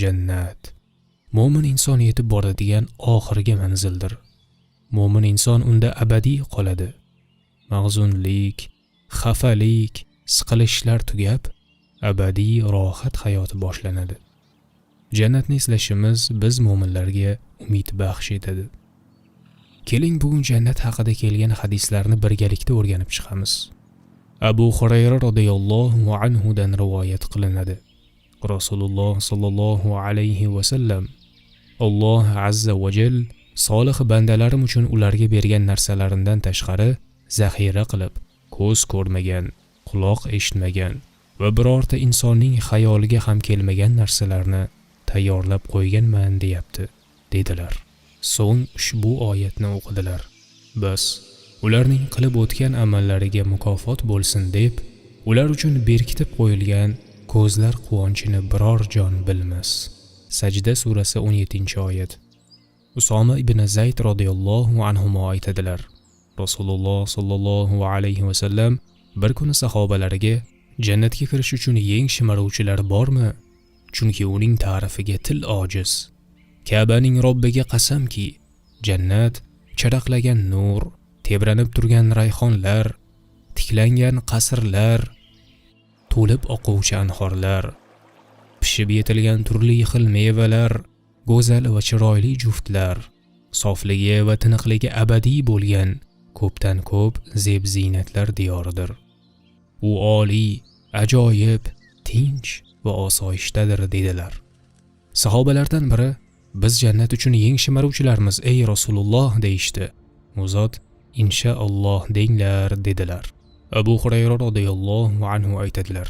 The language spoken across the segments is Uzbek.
Jannat. Mo'min inson yetib boradigan oxirgi manzildir. Mo'min inson unda abadiy qoladi. Mag'zunlik, xafalik, siqilishlar tugab, abadiy rohat hayoti boshlanadi. Jannatni eslashimiz biz mo'minlarga umid baxsh etadi. Keling bugun jannat haqida kelgan hadislarni birgalikda o'rganib chiqamiz. Abu Hurayra radhiyallohu anhu dan rivoyat qilinadi. Rasululloh sallallohu alayhi va sallam Alloh azza va jall solih bandalarim uchun ularga bergan narsalaridan tashqari zaxira qilib, ko'z ko'rmagan, quloq eshitmagan va birorta insonning xayoliga ham kelmagan narsalarni tayyorlab qo'yganman deyapti, dedilar. So'ng ushbu oyatni o'qidilar. Bas ularning qilib o'tgan amallariga mukofot bo'lsin deb, ular uchun berkitib qo'yilgan ko'zlar quvonchini biror jon bilmas. Sajda surasi 17-oyat. Usoma ibn Zayd radhiyallohu anhu aytadilar. Rasululloh sallallohu alayhi va sallam bir kuni sahobalariga jannatga kirish uchun yeng shimaruvchilar bormi? Chunki uning ta'rifiga til ojiz. Ka'baning Robbiga qasamki, jannat charaqlagan nur, tebranib turgan rayhonlar, tiklangan qasrlar, to'lib oquvchi anhorlar, pishib yetilgan turli xil mevalar, go'zal va chiroyli juftlar, sofligi va tiniqligi abadiy bo'lgan ko'pdan ko'p zeb-ziynatlar diyoridir. U oliy, ajoyib, tinch va osoyishtadir dedilar. Sahobalardan biri biz jannat uchun yeng shimaruvchilarmiz ey Rasululloh deyishdi. U zot inshaalloh denglar dedilar. Abu Hurayra radhiyallohu anhu aytadilar.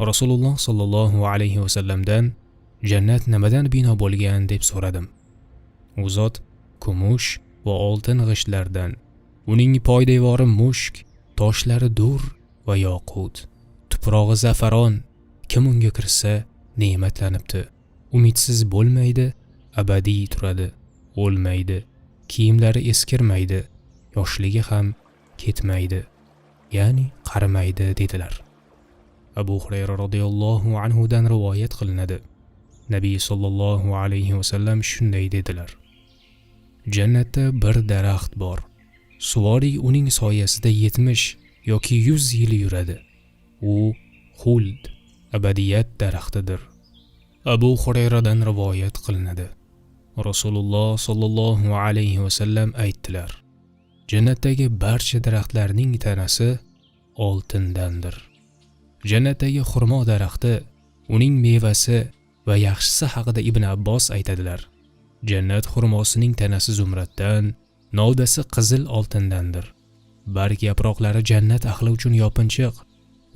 Rasululloh sallallohu alayhi va sallamdan jannat nimadan bino bo'lgan deb so'radim. U zot kumush va oltin g'ishtlardan, uning poydevori mushk, toshlari dur va yoqut, tuprog'i zafaron, kim unga kirsa ne'matlanibdi. Umidsiz bo'lmaydi, abadiy turadi, o'lmaydi, kiyimlari eskirmaydi, yoshligi ham ketmaydi, ya'ni qarimaydi dedilar. Abu Hurayra radhiyallohu anhu dan rivoyat qilinadi. Nabiy sallallohu alayhi va sallam shunday dedilar. Jannatda bir daraxt bor. Suvoriy uning soyasida 70 yoki 100 yil yuradi. U xuld, abadiyat daraxtidir. Abu Hurayradan rivoyat qilinadi. Rasululloh sallallohu alayhi va sallam aytdilar. Jannatdagi barcha daraxtlarning tanasi oltindandir. Jannatdagi xurmo daraxti, uning mevasi va yaxshisi haqida Ibn Abbos aytadilar. Jannat xurmosining tanasi zumraddan, novdasi qizil oltindandir. Barg yaproqlari jannat ahli uchun yopinchiq.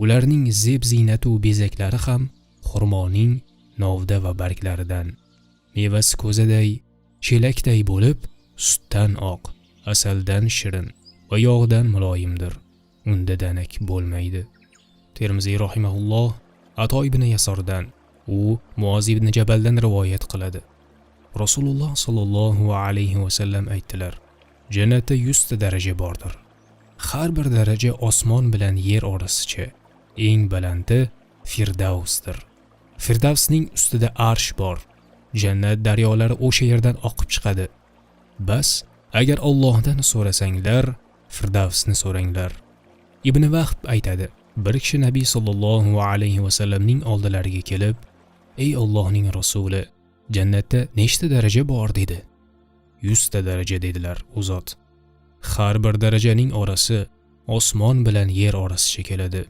Ularning zeb-ziynatu bezaklari ham xurmoning novda va barglaridan. Mevasi ko'zaday, chelakday bo'lib, sutdan oq, asaldan shirin va yog'dan muloyimdir. Unda danak bo'lmaydi. Termiziy rahimahulloh Ato ibn Yasordan, u Muoz ibn Jabaldan rivoyat qiladi. Rasululloh sallallohu alayhi va sallam aytdilar. Jannatda 100 ta daraja bordir. Har bir daraja osmon bilan yer orasicha. Eng balandi Firdavsdir. Firdavsning ustida arsh bor. Jannat daryolari o'sha yerdan oqib chiqadi. Bas, agar Allohdan so'rasanglar, Firdavsni so'ranglar. Ibn Vahb aytadi. Bir kishi Nabiy sallallohu alayhi va sallamning oldilariga kelib, "Ey Allohning rasuli, jannatda nechta daraja bor?" dedi. 100 ta daraja dedilar u zot. Har bir darajaning orasi osmon bilan yer orasicha keladi.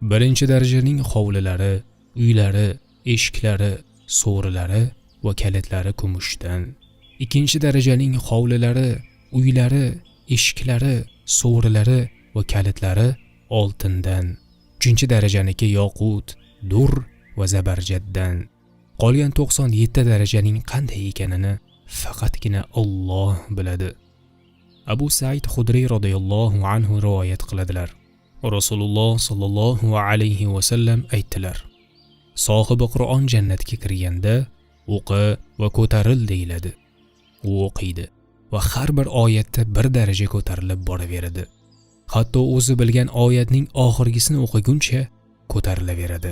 Birinchi darajaning hovlilari, uylari, eshiklari, so'rilari va kalitlari kumushdan. Ikkinchi darajaning hovlilari, uylari, eshiklari, so'rilari va kalitlari oltindan. Uchinchi darajaniki yoqut, dur va zabarjaddan. Qolgan 97 darajaning qanday ekanini faqatgina Alloh biladi. Abu Said Xudri radhiyallohu anhu rivoyat qiladilar. Rasululloh sallallohu alayhi va sallam aytdilar. Sohibi Qur'on jannatga kirganda o'qi va ko'taril deyiladi. U o'qiydi va har bir oyatda bir daraja ko'tarilib boraveradi. Hatto o'zi bilgan oyatning oxirgisini o'qiguncha ko'tarilaveradi.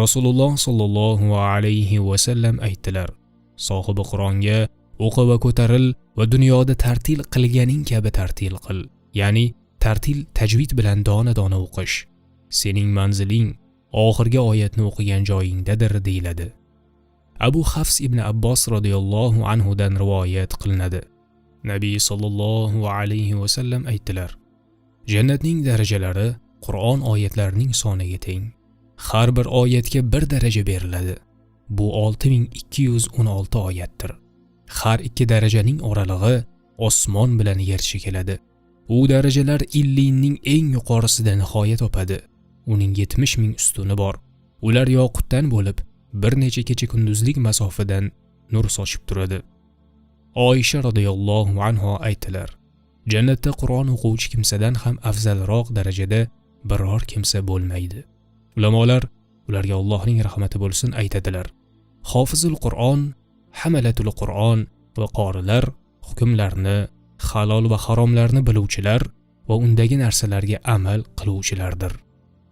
Rasululloh sollallohu alayhi va sallam aytdilar: sohibi Qur'onga o'qi va ko'taril va dunyoda tartil qilganing kabi tartil qil. Ya'ni tartil tajvid bilan dona-dona o'qish. Sening manziling oxirgi oyatni o'qigan joyingdadir deyiladi. Abu Hafs ibn Abbos radhiyallohu anhu dan rivoyat qilinadi. Nabiy sollallohu alayhi va sallam aytdilar: jannatning darajalari Qur'on oyatlarining soniga teng. Har bir oyatga bir daraja beriladi. Bu 6216 oyatdir. Har ikki darajaning oralig'i osmon bilan yer keladi. U darajalar illinning eng yuqorisida nihoya topadi. Uning 70 ming ustuni bor. Ular yoqutdan bo'lib, bir necha kecha kunduzlik masofadan nur sochib turadi. Oysha radhiyallohu anha aytdilar: jannatda Qur'on o'quvchi kimsadan ham afzalroq darajada biror kimsa bo'lmaydi. Ulamolar, ularga Allohning rahmati bo'lsin, aytadilar: hofizul Qur'on, hamalatul Qur'on va qorilar hukmlarni, halol va haromlarni biluvchilar va undagi narsalarga amal qiluvchilardir.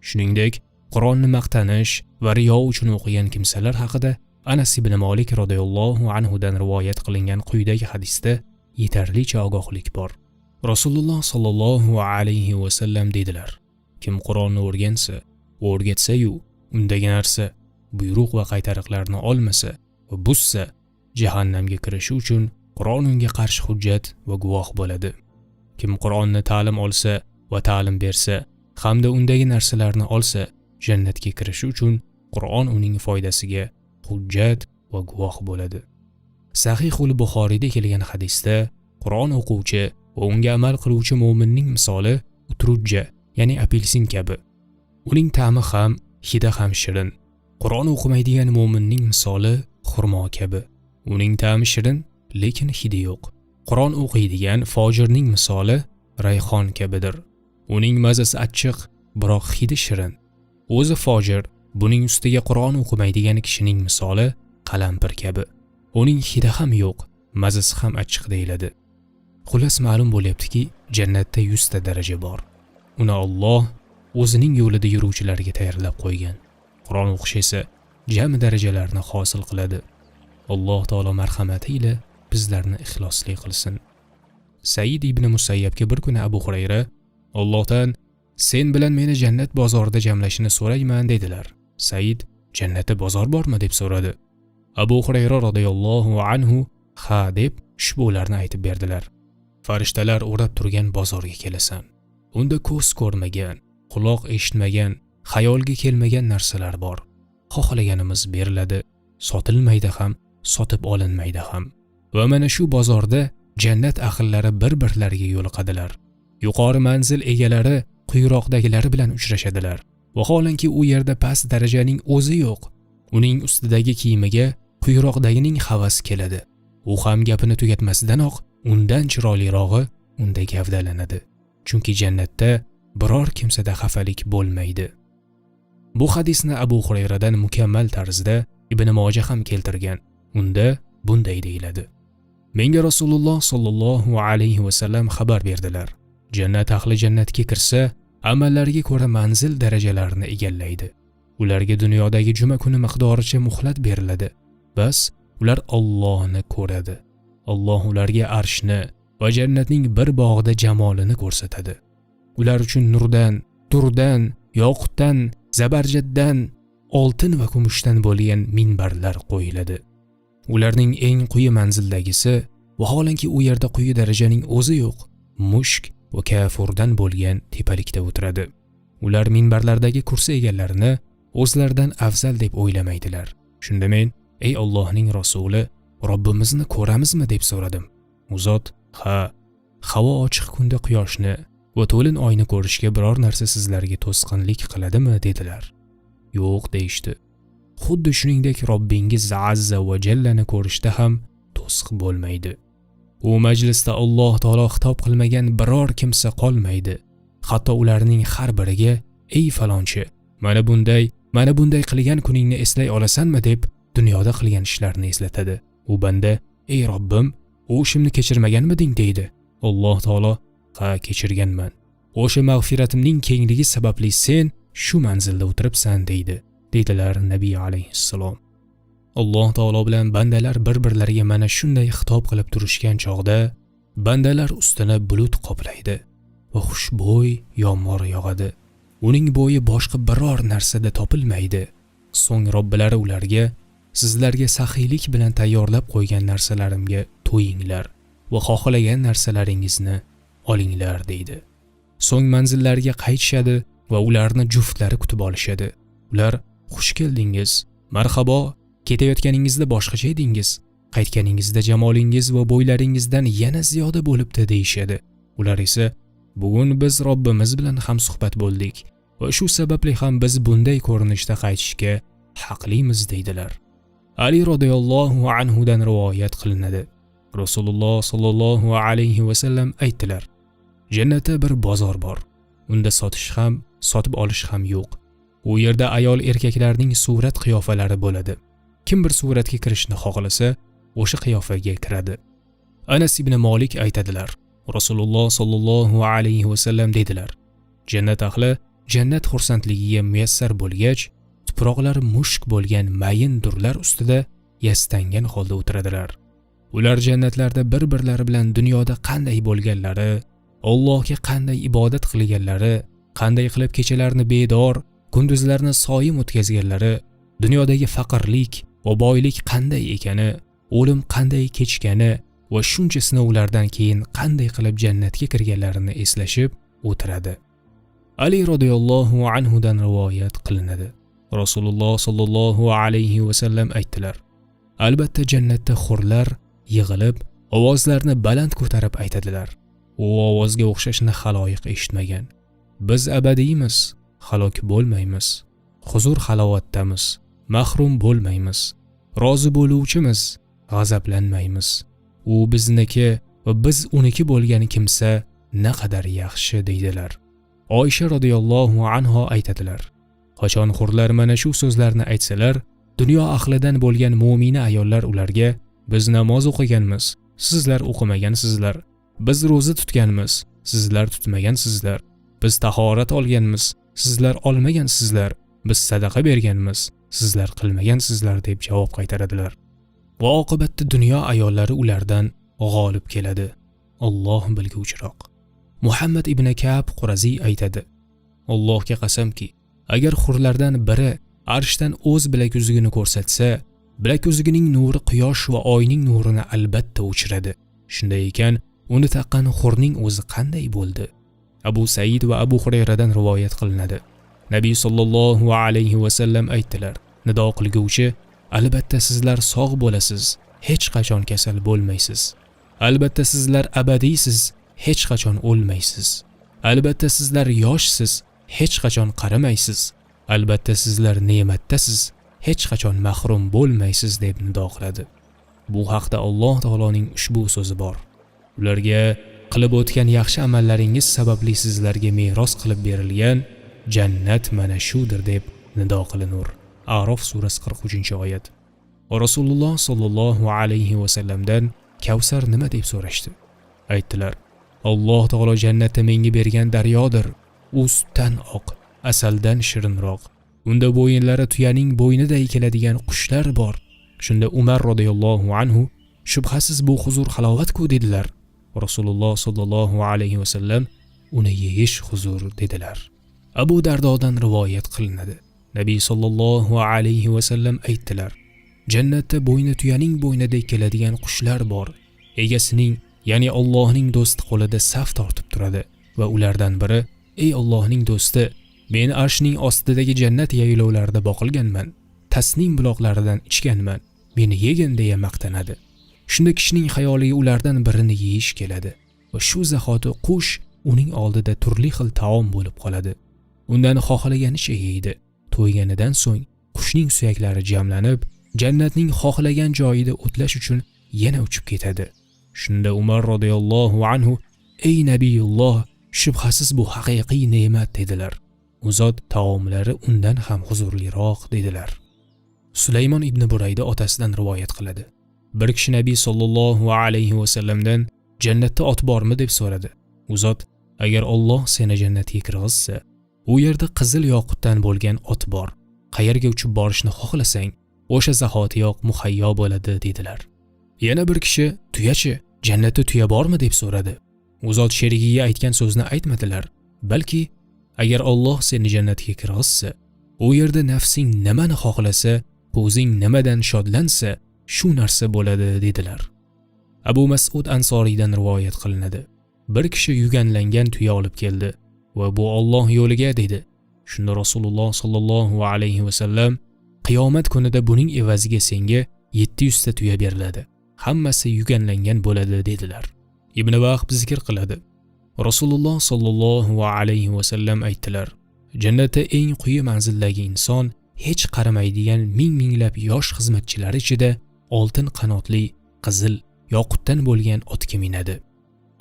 Shuningdek, Qur'onni maqtanish va riyo uchun o'qigan kimsalar haqida Anas ibn Malik radhiyallohu anhu dan rivoyat qilingan quyidagi hadisda yetarlicha ogohlik bor. Rasululloh sollallohu alayhi va sallam dedilar: kim Qur'onni o'rgatsa-yu undagi narsa, buyruq va qaytariqlarni olmasa va buzsa, jahannamga kirishi uchun Qur'on unga qarshi hujjat va guvoh bo'ladi. Kim Qur'onni ta'lim olsa va ta'lim bersa, hamda undagi narsalarni olsa, jannatga kirishi uchun Qur'on uning foydasiga hujjat va guvoh bo'ladi. Sahihul Buxoriyda kelgan hadisda Qur'on o'quvchi va unga amal qiluvchi mu'minning misoli utrujja, ya'ni apelsin kabi. Uning ta'mi ham, hidi ham shirin. Qur'on o'qimaydigan mu'minning misoli xurmo kabi. Uning ta'mi shirin, lekin hidi yo'q. Qur'on o'qiydigan fojirning misoli rayhon kabidir. Uning mazasi achchiq, biroq hidi shirin. O'zi fojir, buning ustiga Qur'on o'qimaydigan kishining misoli qalampir kabi. Uning hidi ham yo'q, mazasi ham achchiq deyiladi. Xullas ma'lum bo'lyaptiki, jannatda 100 ta daraja bor. Uni Alloh o'zining yo'lida yuruvchilarga tayyorlab qo'ygan. Qur'on o'qish esa jami darajalarni hosil qiladi. Alloh taolo marhamati ila bizlarni ixlosli qilsin. Said ibn Musayyabga bir kuni Abu Hurayra Allohdan sen bilan meni jannat bozorida jamlashini so'rayman dedilar. Said jannatda bozor bormi deb so'radi. Abu Hurayra radhiyallohu anhu ha deb ushbularni aytib berdilar. Farishtalar o'rab turgan bozorga kelasan. Unda ko'z ko'rmagan, quloq eshitmagan, xayolga kelmagan narsalar bor. Xohlaganimiz beriladi, sotilmaydi ham, sotib olinmaydi ham. Va mana shu bozorda jannat ahllari bir-birlariga yo'liqadilar. Yuqori manzil egalari quyiroqdagilari bilan uchrashadilar. Vaholanki u yerda past darajaning o'zi yo'q. Uning ustidagi kiyimiga quyiroqdagining havas keladi. U ham gapini tugatmasdanoq undan chiroylirog'i unda gavdalanadi. Chunki jannatda biror kimsada xafalik bo'lmaydi. Bu hadisni Abu Hurayradan mukammal tarzda Ibn Mojah ham keltirgan. Unda bunday deyiladi: menga Rasululloh sollallohu alayhi va sallam xabar berdilar. Jannat ahli jannatga kirsa, amallariga ko'ra manzil darajalarini egallaydi. Ularga dunyodagi juma kuni miqdoricha muhlat beriladi. Bas ular Allohni ko'radi. Alloh ularga arshni va jannatning bir bog'ida jamolini ko'rsatadi. Ular uchun nurdan, turdan, yoqutdan, zabarjaddan, oltin va kumushdan bo'lgan minbarlar qo'yiladi. Ularning eng quyi manzildagisi, vaholanki u yerda quyi darajaning o'zi yo'q, mushk va kafurdan bo'lgan tepalikda o'tiradi. Ular minbarlardagi kursi egallarini o'zlaridan afzal deb o'ylamaydilar. Shunda men, ey Allohning rasuli, Robbimizni ko'ramizmi deb so'radim. U zot, ha, havo ochiq kunda quyoshni va to'lin oyni ko'rishga biror narsa sizlarga to'sqinlik qiladimi dedilar. Yo'q deyishdi. Xuddi shuningdek Robbingiz azza va jallani ko'rishda ham to'siq bo'lmaydi. U majlisda Alloh taolo xitob qilmagan biror kimsa qolmaydi. Hatto ularning har biriga ey falonchi, mana bunday qilgan kuningni eslay olasanmi deb dunyoda qilgan ishlarini eslatadi. U banda, ey Robbim, u ishimni kechirmaganmiding deydi. Alloh taolo, ha, kechirganman. O'sha mag'firatimning kengligi sababli sen shu manzilda o'tiribsan deydi. dedilar Nabiy alayhissalom. Alloh taolo bilan bandalar bir-birlariga mana shunday xitob qilib turishgan chog'da bandalar ustini bulut qoplaydi va xushbo'y yomg'ir yog'adi. Uning bo'yi boshqa biror narsada topilmaydi. So'ng Robbilari ularga: sizlarga saxiylik bilan tayyorlab qo'ygan narsalarimga to'yinglar va xohlagan narsalaringizni olinglar deydi. So'ng manzillariga qaytishadi va ularni juftlari kutib olishadi. Ular: xush keldingiz, marhabo, ketayotganingizda boshqacha edingiz, qaytganingizda jamolingiz va bo'ylaringizdan yana ziyoda bo'libdi deyishadi. Ular esa: bugun biz Robbimiz bilan ham suhbat bo'ldik va shu sababli ham biz bunday ko'rinishda qaytishga haqlimiz deydilar. Ali radhiyallohu anhu dan rivoyat qilinadi. Rasululloh sallallohu alayhi va sallam aytdilar: jannatda bir bozor bor. Unda sotish ham, sotib olish ham yo'q. U yerda ayol erkaklarning surat qiyofalari bo'ladi. Kim bir suratga kirishni xohlasa, o'sha qiyofaga kiradi. Anas ibn Malik aytadilar: Rasululloh sallallohu alayhi va sallam dedilar: jannat ahli jannat xursandligiga muyassar bo'lgach, tuproqlar mushk bo'lgan mayin durlar ustida yastangan holda o'tiradilar. Ular jannatlarda bir-birlari bilan dunyoda qanday bo'lganlari, Allohga qanday ibodat qilganlari, qanday qilib kechalarni bedor, kunduzlarni soyim o'tkazganlari, dunyodagi faqirlik va boylik qanday ekani, o'lim qanday kechgani va shuncha sinovlardan keyin qanday qilib jannatga kirganlarini eslashib o'tiradi. Ali radhiyallohu anhu dan rivoyat qilinadi. Rasululloh sallallohu alayhi va sallam aytdilar: albatta jannatda hurlar yig'ilib ovozlarni baland ko'tarib aytadilar: u ovozga o'xshashni xaloyiq eshitmagan. Biz abadiymiz, halok bo'lmaymiz, huzur halovatdamiz, mahrum bo'lmaymiz, rozi bo'luvchimiz, g'azablanmaymiz. U bizniki va biz uniki bo'lgan kimsa naqadar yaxshi deydilar. Oysha radhiyallohu anha aytadilar: qachon hurlar mana shu so'zlarni aytsalar, dunyo ahlidan bo'lgan mu'mina ayollar ularga: biz namoz o'qiganmiz, sizlar o'qimagansizlar. Biz roza tutganmiz, sizlar tutmagansizlar. Biz tahorat olganmiz, sizlar olmagansizlar. Biz sadaqa berganmiz, sizlar qilmagansizlar deb javob qaytaradilar. Va oqibatda dunyo ayollari ulardan g'olib keladi. Alloh bilguvchiroq. Muhammad ibn Ka'b Qurazi aytadi: Allohga qasamki, agar hurlardan biri arshdan o'z bilak uzugini ko'rsatsa, bilak uzugining nuri quyosh va oyning nurini albatta o'chiradi. Shunday ekan, uni taqqan hurning o'zi qanday bo'ldi? Abu Said va Abu Hurayradan rivoyat qilinadi. Nabiy sallallohu alayhi va sallam aytdilar: nido qilguvchi: albatta sizlar sog' bo'lasiz, hech qachon kasal bo'lmaysiz. Albatta sizlar abadiysiz, hech qachon o'lmaysiz. Albatta sizlar yoshsiz, hech qachon qarimaysiz. Albatta sizlar ne'matdasiz, hech qachon mahrum bo'lmaysiz deb nido qiladi. Bu haqda Alloh taoloning ushbu so'zi bor. Ularga qilib o'tgan yaxshi amallaringiz sababli sizlarga meros qilib berilgan jannat mana shudir deb nido qilinur. A'rof surasi 43-oyat. Rasululloh sallallohu alayhi va sallamdan Kavsar nima deb so'rashdi. Aytdilar: Alloh taolo jannatda menga bergan daryodir. U sutdan oq, asaldan shirinroq. Unda bo'yinlari tuyaning bo'yniday keladigan qushlar bor. Shunda Umar radhiyallohu anhu: shubhasiz bu huzur halovat-ku dedilar. Rasululloh sallallohu alayhi va sallam: uni yeyish huzur dedilar. Abu Dardodan rivoyat qilinadi. Nabiy sallallohu alayhi va sallam aytdilar: jannatda bo'yni tuyaning bo'yniday keladigan qushlar bor. Egasining, ya'ni Allohning do'sti qo'lida saf tortib turadi va ulardan biri: ey Allohning do'sti, men arshning ostidagi jannat yaylovlarida boqilganman, tasnim buloqlaridan ichganman, meni yegin deya maqtanadi. Shunda kishining xayoliga ulardan birini yeyish keladi va shu zahoti qush uning oldida turli xil taom bo'lib qoladi. Undan xohlaganicha yeydi. To'yganidan so'ng qushning suyaklari jamlanib, jannatning xohlagan joyida o'tlash uchun yana uchib ketadi. Shunda Umar radhiyallohu anhu: ey Nabiyulloh, shubhasiz bu haqiqiy ne'mat dedilar. U zot taomlari undan ham huzurliroq dedilar. Sulaymon ibn Burayda otasidan rivoyat qiladi. Bir kishi Nabiy sallallohu alayhi va sallamdan jannatda ot bormi deb so'radi. U zot: agar Alloh seni jannatga kirgizsa, u yerda qizil yoqutdan bo'lgan ot bor. qayerga uchib borishni xohlasang, o'sha zahotiyoq muhayyo bo'ladi dedilar. Yana bir kishi, tuyachi, jannatda tuya bormi deb so'radi. U zot sherigiga aytgan so'zni aytmadilar, balki agar Alloh seni jannatga kirgizsa, u yerda nafsing nimani xohlasa, ko'zing nimadan shodlansa, shu narsa bo'ladi dedilar. Abu Mas'ud Ansoriydan rivoyat qilinadi. Bir kishi yuganlangan tuya olib keldi va bu Alloh yo'liga dedi. Shunda Rasululloh sallallohu alayhi va sallam qiyomat kunida buning evaziga senga 700 ta tuya beriladi. Hammasi yuganlangan bo'ladi dedilar. Ibn Vahb zikr qiladi. Rasululloh sallallohu alayhi va sallam aytdilar: Jannatda eng quyi manzildagi inson hech qaramaydigan ming-minglab yosh xizmatchilar ichida oltin qanotli, qizil, yoqutdan bo'lgan otga minadi.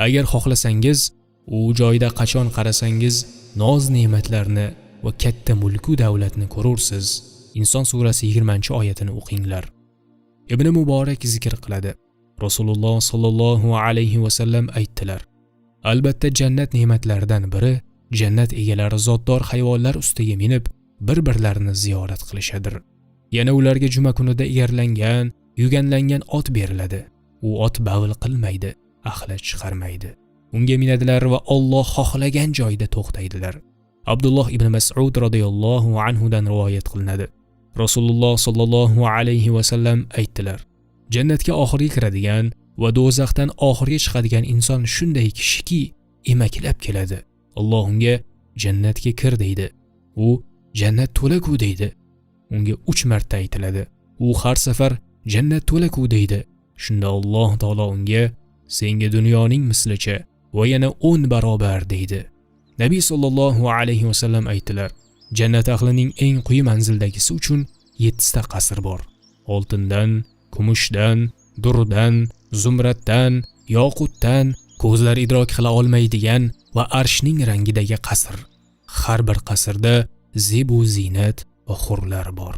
Agar xohlasangiz, u joyda qachon qarasangiz noz-ne'matlarni va katta mulku davlatni ko'rursiz. Inson surasi 20-oyatini o'qinglar. Ibn Muborak zikr qiladi. Rasululloh sallallohu alayhi va sallam aytdilar: Albatta jannat ne'matlaridan biri jannat egalari zotdor hayvonlar ustiga minib bir-birlarini ziyorat qilishadir. Yana ularga juma kunida egarlangan, yuganlangan ot beriladi. U ot bavil qilmaydi, axlat chiqarmaydi. Unga minadilar va Alloh xohlagan joyda to'xtaydilar. Abdulloh ibn Mas'ud radhiyallohu anhu dan rivoyat qilinadi. Rasululloh sallallohu alayhi va sallam aytdilar: Jannatga oxirgi kiradigan va do'zaxdan oxirgi chiqadigan inson shunday kishiki, emaklab keladi. Alloh unga jannatga kir deydi. U jannat to'la-ku deydi. Unga 3 marta aytiladi. U har safar jannat to'la-ku deydi. Shunda Alloh taolo unga senga dunyoning mislicha va yana 10 barobar deydi. Nabiy sallallohu alayhi va sallam aytdilar: Jannat ahlining eng quyi manzildagisi uchun 7 ta qasr bor. Oltindan, kumushdan, durdan, zumraddan, yoqutdan, ko'zlar idrok qila olmaydigan va arshning rangidagi qasr. Har bir qasrda zebu zinat va hurlar bor.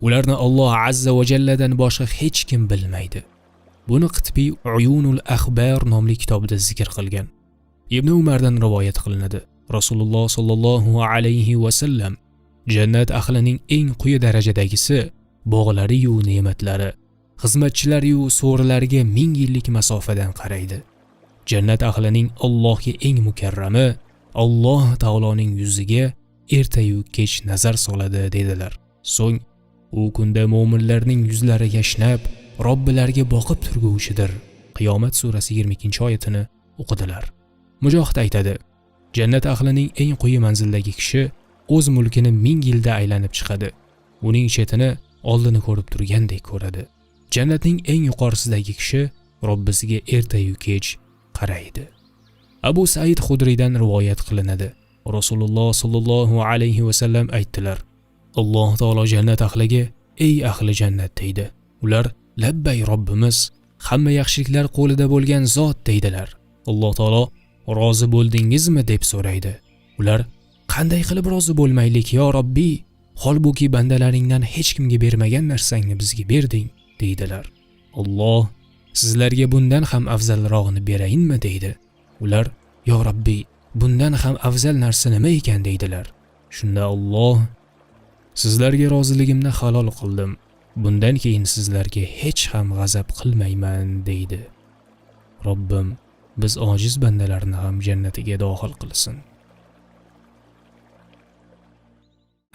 Ularni Alloh azza va jalladan boshqa hech kim bilmaydi. Buni Qitbiy Uyunul Akhbar nomli kitobida zikr qilgan. Ibn Umardan rivoyat qilinadi. Rasululloh sallallohu alayhi va sallam jannat ahlining eng quyi darajadagisi bog'lari yu ne'matlari, xizmatchilari yu so'rilariga 1000 yillik masofadan qaraydi. Jannat ahlining Allohga eng mukarrami Alloh taoloning yuziga erta-yu kech nazar soladi dedilar. So'ng u kunda mu'minlarning yuzlari yashnab, Robbilariga boqib turguvchidir. Qiyomat surasi 22-oyatini o'qidilar. Mujohid aytadi: Jannat ahlining eng quyi manzildagi kishi o'z mulkini 1000 yilda aylanib chiqadi. Uning chetini oldini ko'rib turgandek ko'radi. Jannatning eng yuqorisidagi kishi Robbisiga erta-yu kech qaraydi. Abu Said Xudriydan rivoyat qilinadi. Rasululloh sallallohu alayhi va sallam aytdilar: Alloh taolo jannat ahliga ey ahli jannat deydi. Ular labbay Robbimiz, hamma yaxshiliklar qo'lida bo'lgan zot deydilar. Alloh taolo rozi bo'ldingizmi deb so'raydi. Ular qanday qilib rozi bo'lmaylik yo Robbi? Holbuki bandalaringdan hech kimga bermagan narsangni bizga berding deydilar. Alloh sizlarga bundan ham afzalrog'ini berayinmi deydi. Ular yo Robbi, bundan ham afzal narsa nima ekan deydilar. Shunda Alloh sizlarga roziligimni halol qildim. Bundan keyin sizlarga hech ham g'azab qilmayman deydi. Robbim biz ojiz bandalarni ham jannatiga daxil qilsin.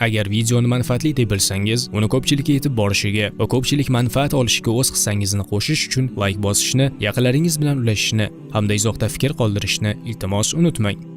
Agar videoni manfaatli deb bilsangiz, uni ko'pchilikka yetib borishiga va ko'pchilik manfaat olishiga o'z hissangizni qo'shish uchun like bosishni, yaqinlaringiz bilan ulashishni hamda izohda fikr qoldirishni iltimos unutmang.